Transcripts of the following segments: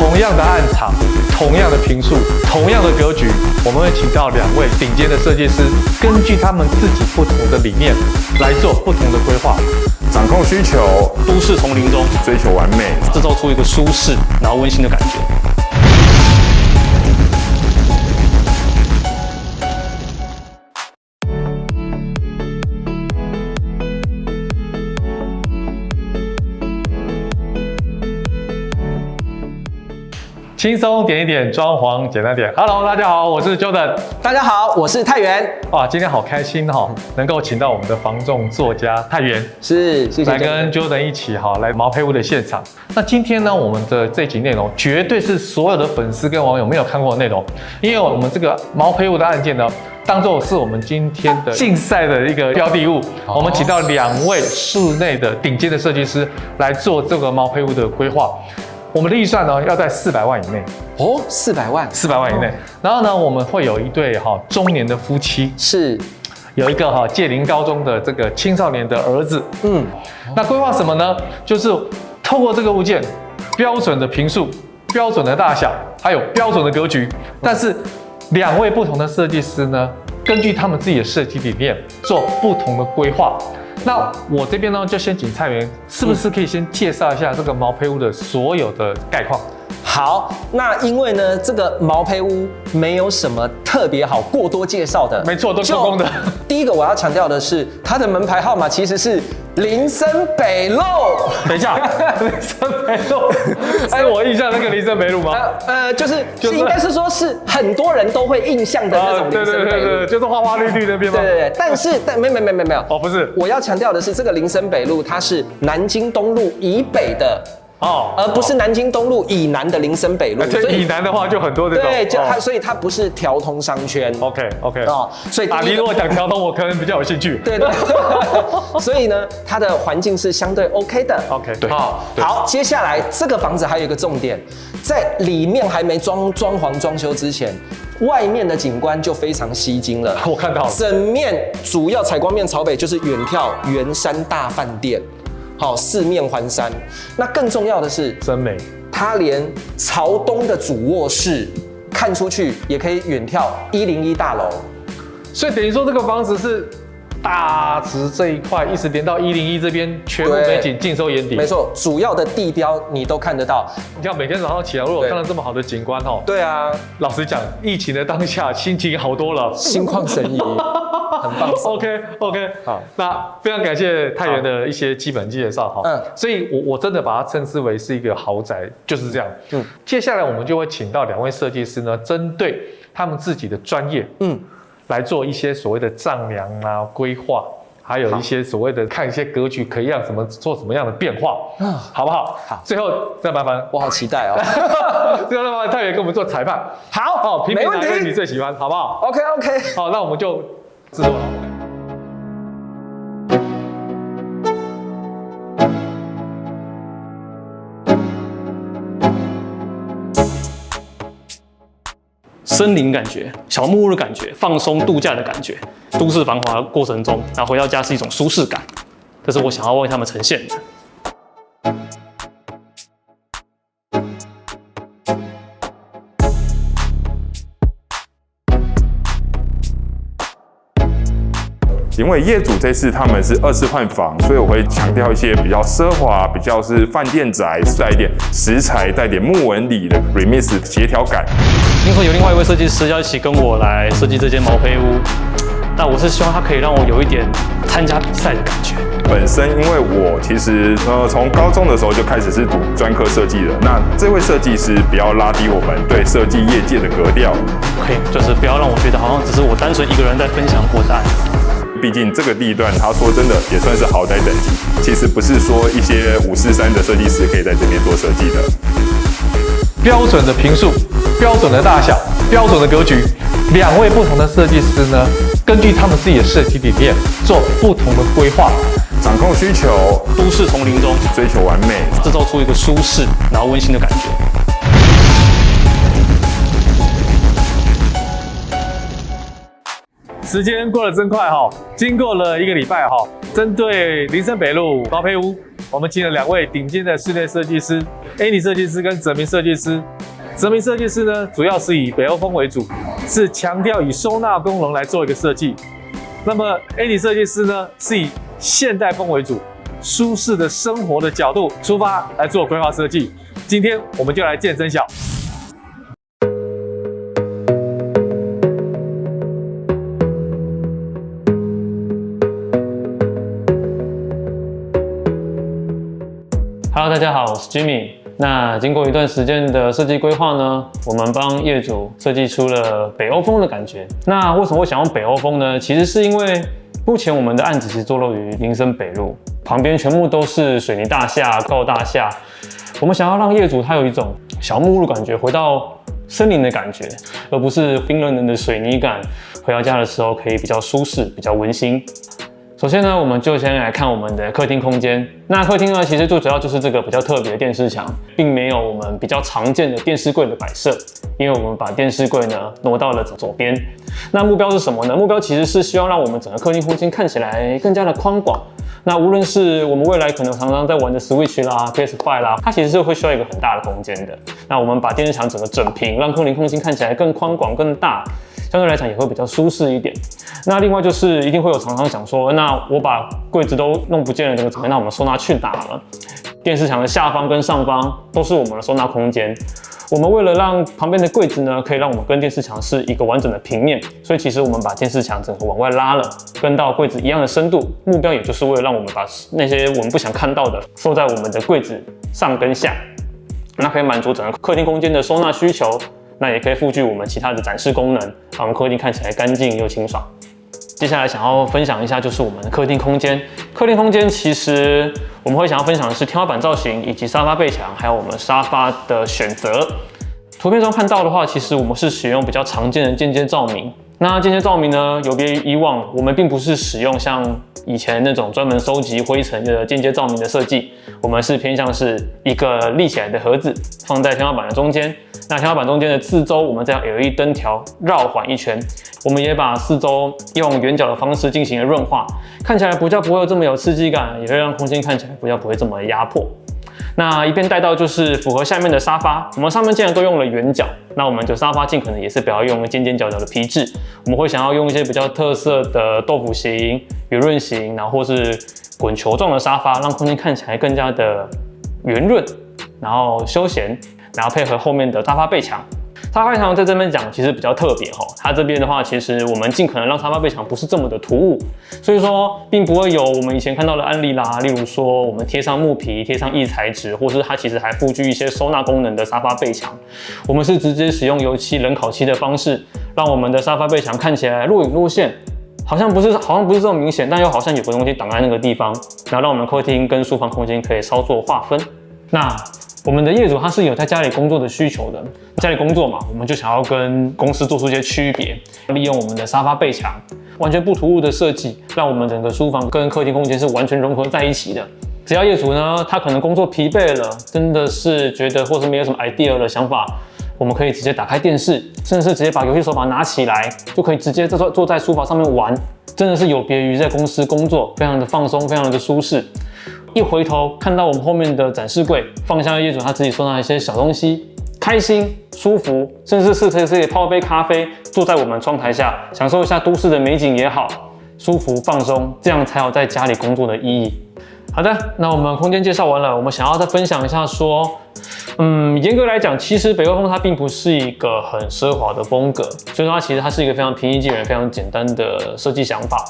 同样的案场，同样的坪数，同样的格局，我们会请到2位顶尖的设计师，根据他们自己不同的理念来做不同的规划，掌控需求，都市丛林中追求完美，制造出一个舒适然后温馨的感觉。轻松点一点，装潢简单点。Hello， 大家好，我是 Jordan。大家好，我是泰源。哇，今天好开心哈，能够请到我们的房仲作家泰源，是，谢谢。来跟 Jordan 一起哈，来毛坯屋的现场。那今天呢，我们的这集内容绝对是所有的粉丝跟网友没有看过的内容，因为我们这个毛坯屋的案件呢，当做是我们今天的竞赛的一个标的物。我们请到2位室内的顶尖的设计师来做这个毛坯屋的规划。我们的预算呢要在400万以内哦，400万，400万以内。然后呢，我们会有一对中年的夫妻，是有一个届龄高中的这个青少年的儿子。那规划什么呢？就是透过这个物件，标准的坪数、标准的大小，还有标准的格局，但是2位不同的设计师呢，根据他们自己的设计理念做不同的规划。那我这边呢，就先请蔡源，是不是可以先介绍一下这个毛坯屋的所有的概况？好，那因为呢，这个毛坯屋没有什么特别好过多介绍的，没错，都是公的。第一个我要强调的是，它的门牌号码其实是林森北路。等一下，林森北路，哎，我印象那个林森北路吗？就是应该是说是很多人都会印象的那种林森北路，对，就是花花绿绿那边吗？对，但没有。哦，不是，我要强调的是，这个林森北路它是南京东路以北的。而不是南京东路以南的林森北路。所以以南的话就很多这种。对，所以它不是条通商圈。OK。所以你如果讲条通，我可能比较有兴趣。对。所以呢，它的环境是相对 OK 的。OK， 对。好，接下来这个房子还有一个重点，在里面还没装潢装修之前，外面的景观就非常吸睛了。我看到了。整面主要采光面朝北就是远眺圆山大饭店。好，四面环山。那更重要的是，真美，它连朝东的主卧室看出去也可以远眺101大楼。所以等于说这个房子是大直这一块一直连到101这边，全部美景尽收眼底。没错，主要的地标你都看得到。你看每天早上起来，如果看到这么好的景观对啊，老实讲，疫情的当下心情好多了，心旷神怡。很棒。OK， 好，那非常感谢泰源的一些基本介绍哈。所以我真的把它称之为是一个豪宅，就是这样。接下来我们就会请到2位设计师呢，针对他们自己的专业，来做一些所谓的丈量啊、规划，还有一些所谓的看一些格局可以让做什么样的变化，好不好？好。最后再麻烦，我好期待哦。最后再麻烦泰源跟我们做裁判。好，评评哪个你最喜欢，好不好 ？OK。好，那我们就制作了。森林感觉、小木屋的感觉、放松度假的感觉，都市繁华的过程中，然后回到家是一种舒适感，这是我想要为他们呈现的。因为业主这次他们是2次换房，所以我会强调一些比较奢华、比较是饭店宅，带一点石材、带点木纹理的 remix 协调感。听说有另外一位设计师要一起跟我来设计这间毛坯屋，那我是希望他可以让我有一点参加比赛的感觉。本身因为我其实从高中的时候就开始是读专科设计的，那这位设计师不要拉低我们对设计业界的格调，可以就是不要让我觉得好像只是我单纯一个人在分享我的案子。毕竟这个地段，他说真的也算是豪宅等级，其实不是说一些543的设计师可以在这边做设计的。标准的坪数、标准的大小、标准的格局，2位不同的设计师呢，根据他们自己的设计理念做不同的规划，掌控需求，都市丛林中追求完美，制造出一个舒适然后温馨的感觉。时间过得真快哈，经过了1个礼拜哈，针对林森北路高配屋，我们请了2位顶尖的室内设计师 ，Annie 设计师跟泽明设计师。泽明设计师呢，主要是以北欧风为主，是强调以收纳功能来做一个设计。那么 Annie 设计师呢，是以现代风为主，舒适的生活的角度出发来做规划设计。今天我们就来见真晓。Hello， 大家好，我是 Jimmy。那经过一段时间的设计规划呢，我们帮业主设计出了北欧风的感觉。那为什么会想用北欧风呢？其实是因为目前我们的案子其实坐落于林森北路，旁边全部都是水泥大厦、高楼大厦。我们想要让业主他有一种小木屋的感觉，回到森林的感觉，而不是冰冷冷的水泥感。回到家的时候可以比较舒适、比较温馨。首先呢，我们就先来看我们的客厅空间。那客厅呢，其实最主要就是这个比较特别的电视墙，并没有我们比较常见的电视柜的摆设，因为我们把电视柜呢挪到了左边。那目标是什么呢？目标其实是希望让我们整个客厅空间看起来更加的宽广。那无论是我们未来可能常常在玩的 Switch 啦、PS5 啦，它其实是会需要一个很大的空间的。那我们把电视墙整个整平，让客厅空间看起来更宽广、更大。相对来讲也会比较舒适一点。那另外就是一定会有常常讲说，那我把柜子都弄不见了，怎么办？那我们收纳去哪了？电视墙的下方跟上方都是我们的收纳空间。我们为了让旁边的柜子呢，可以让我们跟电视墙是一个完整的平面，所以其实我们把电视墙整个往外拉了，跟到柜子一样的深度。目标也就是为了让我们把那些我们不想看到的收在我们的柜子上跟下，那可以满足整个客厅空间的收纳需求。那也可以附具我们其他的展示功能，让我们客厅看起来干净又清爽。接下来想要分享一下，就是我们的客厅空间。客厅空间其实我们会想要分享的是天花板造型，以及沙发背墙，还有我们沙发的选择。图片中看到的话，其实我们是使用比较常见的间接照明。那间接照明呢，有别于以往，我们并不是使用像以前那种专门收集灰尘的间接照明的设计，我们是偏向是一个立起来的盒子，放在天花板的中间。那天花板中间的四周，我们再用 LED 灯条绕环一圈。我们也把四周用圆角的方式进行了润滑，看起来不会这么有刺激感，也会让空间看起来不会这么压迫。那一边带到就是符合下面的沙发，我们上面既然都用了圆角，那我们就沙发尽可能也是不要用尖尖角角的皮质，我们会想要用一些比较特色的豆腐形、圆润形，然后或是滚球状的沙发，让空间看起来更加的圆润，然后休闲。然后配合后面的沙发背墙，沙发背墙在这边讲其实比较特别哈，它这边的话，其实我们尽可能让沙发背墙不是这么的突兀，所以说并不会有我们以前看到的案例啦，例如说我们贴上木皮、贴上异材质，或是它其实还附具一些收纳功能的沙发背墙，我们是直接使用油漆、冷烤漆的方式，让我们的沙发背墙看起来若隐若现。好像不是这么明显，但又好像有个东西挡在那个地方，然后让我们客厅跟书房空间可以稍作划分。那我们的业主他是有在家里工作的需求的，家里工作嘛，我们就想要跟公司做出一些区别，利用我们的沙发背墙，完全不突兀的设计，让我们整个书房跟客厅空间是完全融合在一起的。只要业主呢，他可能工作疲惫了，真的是觉得或是没有什么 idea 的想法，我们可以直接打开电视，甚至是直接把游戏手把拿起来，就可以直接坐在书房上面玩，真的是有别于在公司工作，非常的放松，非常的舒适。一回头看到我们后面的展示柜，放下业主他自己收纳一些小东西，开心、舒服，甚至是可以泡杯咖啡，坐在我们窗台下，享受一下都市的美景也好，舒服放松，这样才有在家里工作的意义。好的，那我们空间介绍完了，我们想要再分享一下说，严格来讲，其实北欧风它并不是一个很奢华的风格，所以说它是一个非常平易近人、非常简单的设计想法。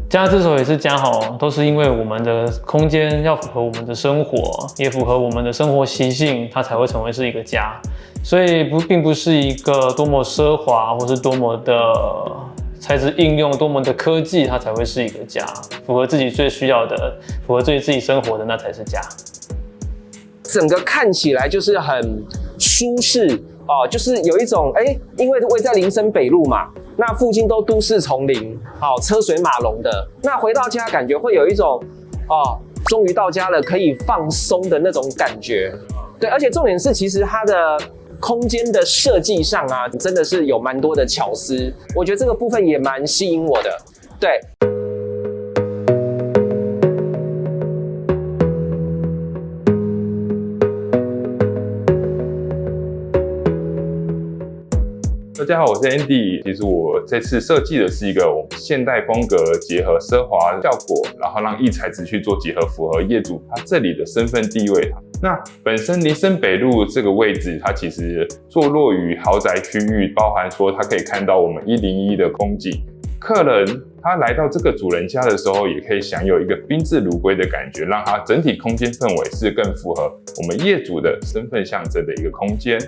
家之所以是家都是因为我们的空间要符合我们的生活，也符合我们的生活习性，它才会成为是一个家。所以并不是一个多么奢华，或是多么的材质应用、多么的科技，它才会是一个家。符合自己最需要的，符合自己生活的，那才是家。整个看起来就是很舒适哦，就是有一种因为位在林森北路嘛，那附近都都市丛林，车水马龙的，那回到家感觉会有一种终于到家了，可以放松的那种感觉。对，而且重点是，其实它的空间的设计上啊，真的是有蛮多的巧思，我觉得这个部分也蛮吸引我的。对。大家好，我是 Andy。其实我这次设计的是一个我们现代风格结合奢华效果，然后让异材质去做结合，符合业主他这里的身份地位。那本身林森北路这个位置，它其实坐落于豪宅区域，包含说它可以看到我们101的风景。客人他来到这个主人家的时候，也可以享有一个宾至如归的感觉，让它整体空间氛围是更符合我们业主的身份象征的一个空间。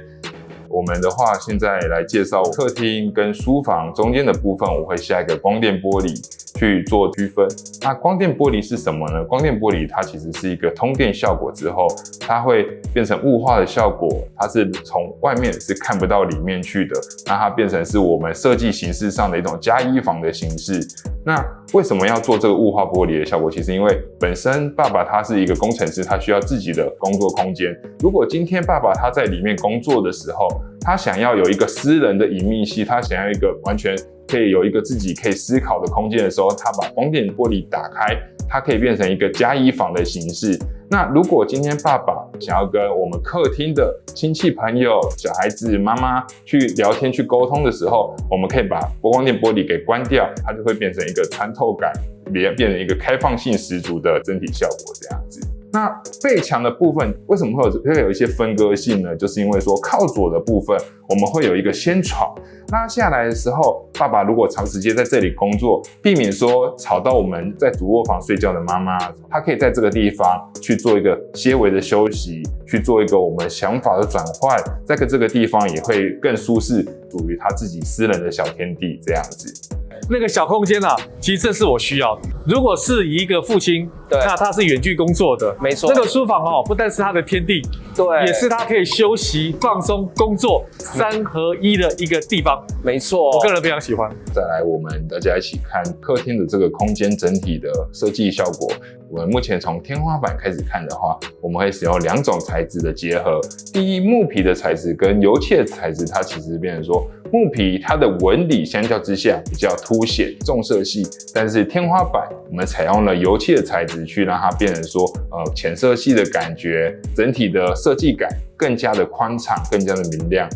我们的话，现在来介绍客厅跟书房中间的部分，我会下一个光电玻璃去做区分。那光电玻璃是什么呢？光电玻璃它其实是一个通电效果之后，它会变成雾化的效果，它是从外面是看不到里面去的，那它变成是我们设计形式上的一种加衣房的形式。那为什么要做这个雾化玻璃的效果？其实因为本身爸爸他是一个工程师，他需要自己的工作空间。如果今天爸爸他在里面工作的时候，他想要有一个私人的隐秘系，他想要一个完全可以有一个自己可以思考的空间的时候，他把光电玻璃打开，它可以变成一个加衣房的形式。那如果今天爸爸想要跟我们客厅的亲戚朋友、小孩子、妈妈去聊天、去沟通的时候，我们可以把光电玻璃给关掉，它就会变成一个穿透感，变成一个开放性十足的整体效果这样子。那背墙的部分为什么会有一些分割性呢？就是因为说靠左的部分我们会有一个掀床，拉下来的时候，爸爸如果长时间在这里工作，避免说吵到我们在主卧房睡觉的妈妈，他可以在这个地方去做一个些微的休息，去做一个我们想法的转换，在这个地方也会更舒适，属于他自己私人的小天地这样子。那个小空间啊，其实这是我需要的。如果是一个父亲，对，那他是远距工作的，没错。这个书房哦，不但是他的天地，对，也是他可以休息、放松、工作3合1的一个地方。没错，我个人非常喜欢。再来，我们大家一起看客厅的这个空间整体的设计效果。我们目前从天花板开始看的话，我们会使用2种材质的结合。第一，木皮的材质跟油漆的材质，它其实变成说，木皮它的纹理相较之下比较凸显重色系，但是天花板我们采用了油漆的材质去让它变成说浅色系的感觉，整体的设计感更加的宽敞，更加的明亮。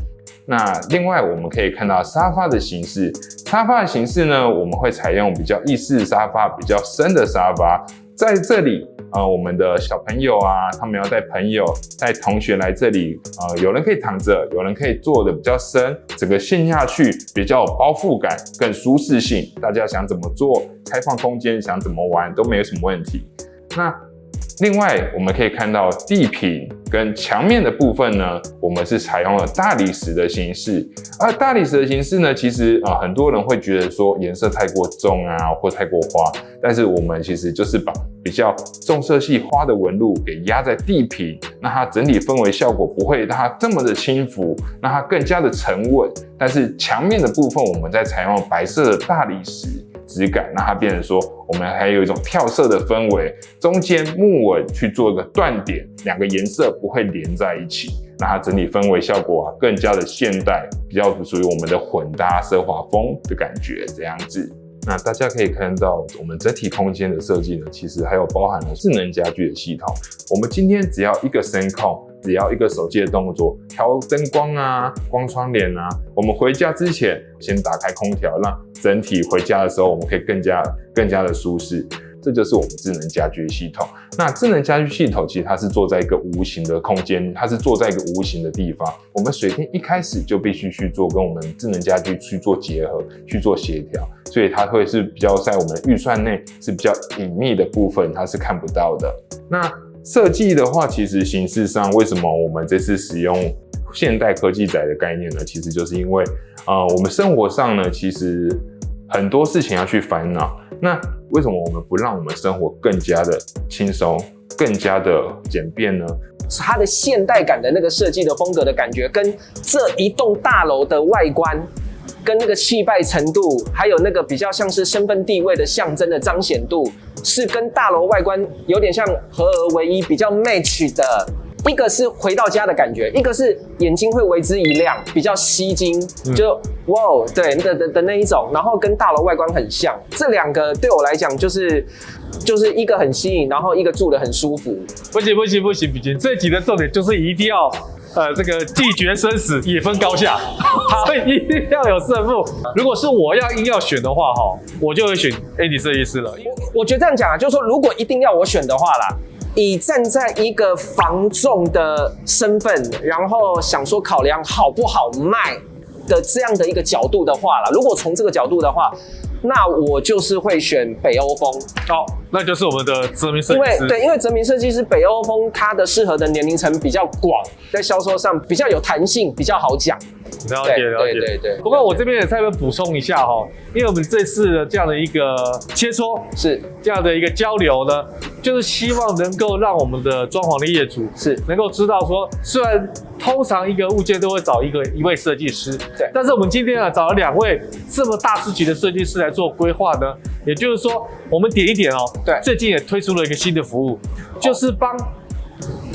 那另外我们可以看到沙发的形式，沙发的形式呢，我们会采用比较意式沙发，比较深的沙发。在这里我们的小朋友啊，他们要带朋友、带同学来这里，有人可以躺着，有人可以坐的比较深，整个陷下去比较有包覆感，更舒适性。大家想怎么做，开放空间想怎么玩都没有什么问题。那另外我们可以看到地坪跟墙面的部分呢，我们是采用了大理石的形式。而大理石的形式呢，其实很多人会觉得说颜色太过重啊，或太过花，但是我们其实就是把比较重色系花的纹路给压在地坪，那它整体氛围效果不会让它这么的轻浮，让它更加的沉稳。但是墙面的部分，我们在采用白色的大理石质感，让它变成说我们还有一种跳色的氛围，中间木纹去做一个断点，2个颜色不会连在一起，那它整体氛围效果更加的现代，比较属于我们的混搭奢华风的感觉这样子。那大家可以看到我们整体空间的设计呢，其实还有包含了智能家居的系统。我们今天只要一个声控，只要一个手机的动作，调灯光啊、光窗帘啊，我们回家之前先打开空调，让整体回家的时候我们可以更加的舒适。这就是我们智能家居系统。那智能家居系统其实它是坐在一个无形的空间，它是坐在一个无形的地方。我们水电一开始就必须去做跟我们智能家居去做结合，去做协调，所以它会是比较在我们的预算内是比较隐秘的部分，它是看不到的。那设计的话，其实形式上为什么我们这次使用现代科技宅的概念呢？其实就是因为我们生活上呢，其实很多事情要去烦恼。那为什么我们不让我们生活更加的轻松、更加的简便呢？它的现代感的那个设计的风格的感觉，跟这一栋大楼的外观，跟那个气派程度，还有那个比较像是身份地位的象征的彰显度，是跟大楼外观有点像合而为一，比较 match 的。一个是回到家的感觉，一个是眼睛会为之一亮，比较吸睛，就哇哦，对的那一种，然后跟大楼外观很像。这两个对我来讲就是一个很吸引，然后一个住得很舒服。不行，这一集的重点就是一定要。这个既决生死也分高下，所以一定要有胜负。如果是我硬要选的话，我就会选 Andy 设计师了。我觉得这样讲啊，就是说，如果一定要我选的话啦，以站在一个房仲的身份，然后想说考量好不好卖的这样的一个角度的话啦，如果从这个角度的话，那我就是会选北欧风。那就是我们的泽明设计师。因为泽明设计师北欧风，它的适合的年龄层比较广，在销售上比较有弹性，比较好讲。了解。对。不过我这边也再补充一下因为我们这次的这样的一个切磋，是这样的一个交流呢，就是希望能够让我们的装潢的业主是能够知道说，虽然通常一个物件都会找一位设计师，对，但是我们今天找了2位这么大师级的设计师来做规划呢，也就是说，我们点一点对，最近也推出了一个新的服务，就是帮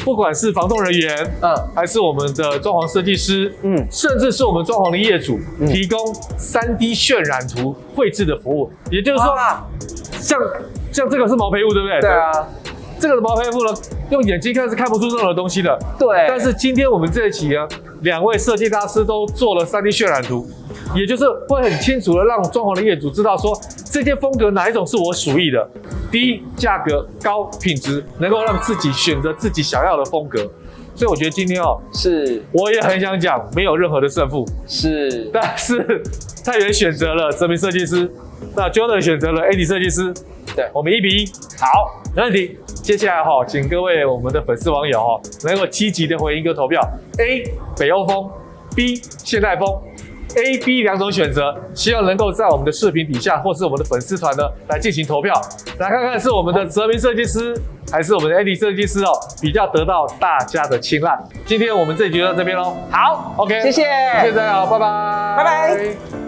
不管是房仲人员，还是我们的装潢设计师，甚至是我们装潢的业主，提供3D 渲染图绘制的服务。也就是说，像这个是毛坯屋，对不对？对啊。这个毛坯屋呢，用眼睛看是看不出任何东西的。对。但是今天我们这一期呢，2位设计大师都做了3D 渲染图，也就是会很清楚的让装潢的业主知道说，这件风格哪一种是我属意的。低价格高品质，能够让自己选择自己想要的风格。所以我觉得今天是，我也很想讲，没有任何的胜负。是，但是太原选择了泽明设计师，那 Jordan 选择了 Andy 设计师。对，我们1-1。好，没问题。接下来请各位我们的粉丝网友能够积极的回应跟投票 ：A 北欧风 ，B 现代风。A、B 2种选择，希望能够在我们的视频底下或是我们的粉丝团呢来进行投票，来看看是我们的泽明设计师还是我们的 Andy 设计师比较得到大家的青睐。今天我们这一集就到这边喽。好 ，OK，谢谢，谢谢大家，拜拜，拜拜。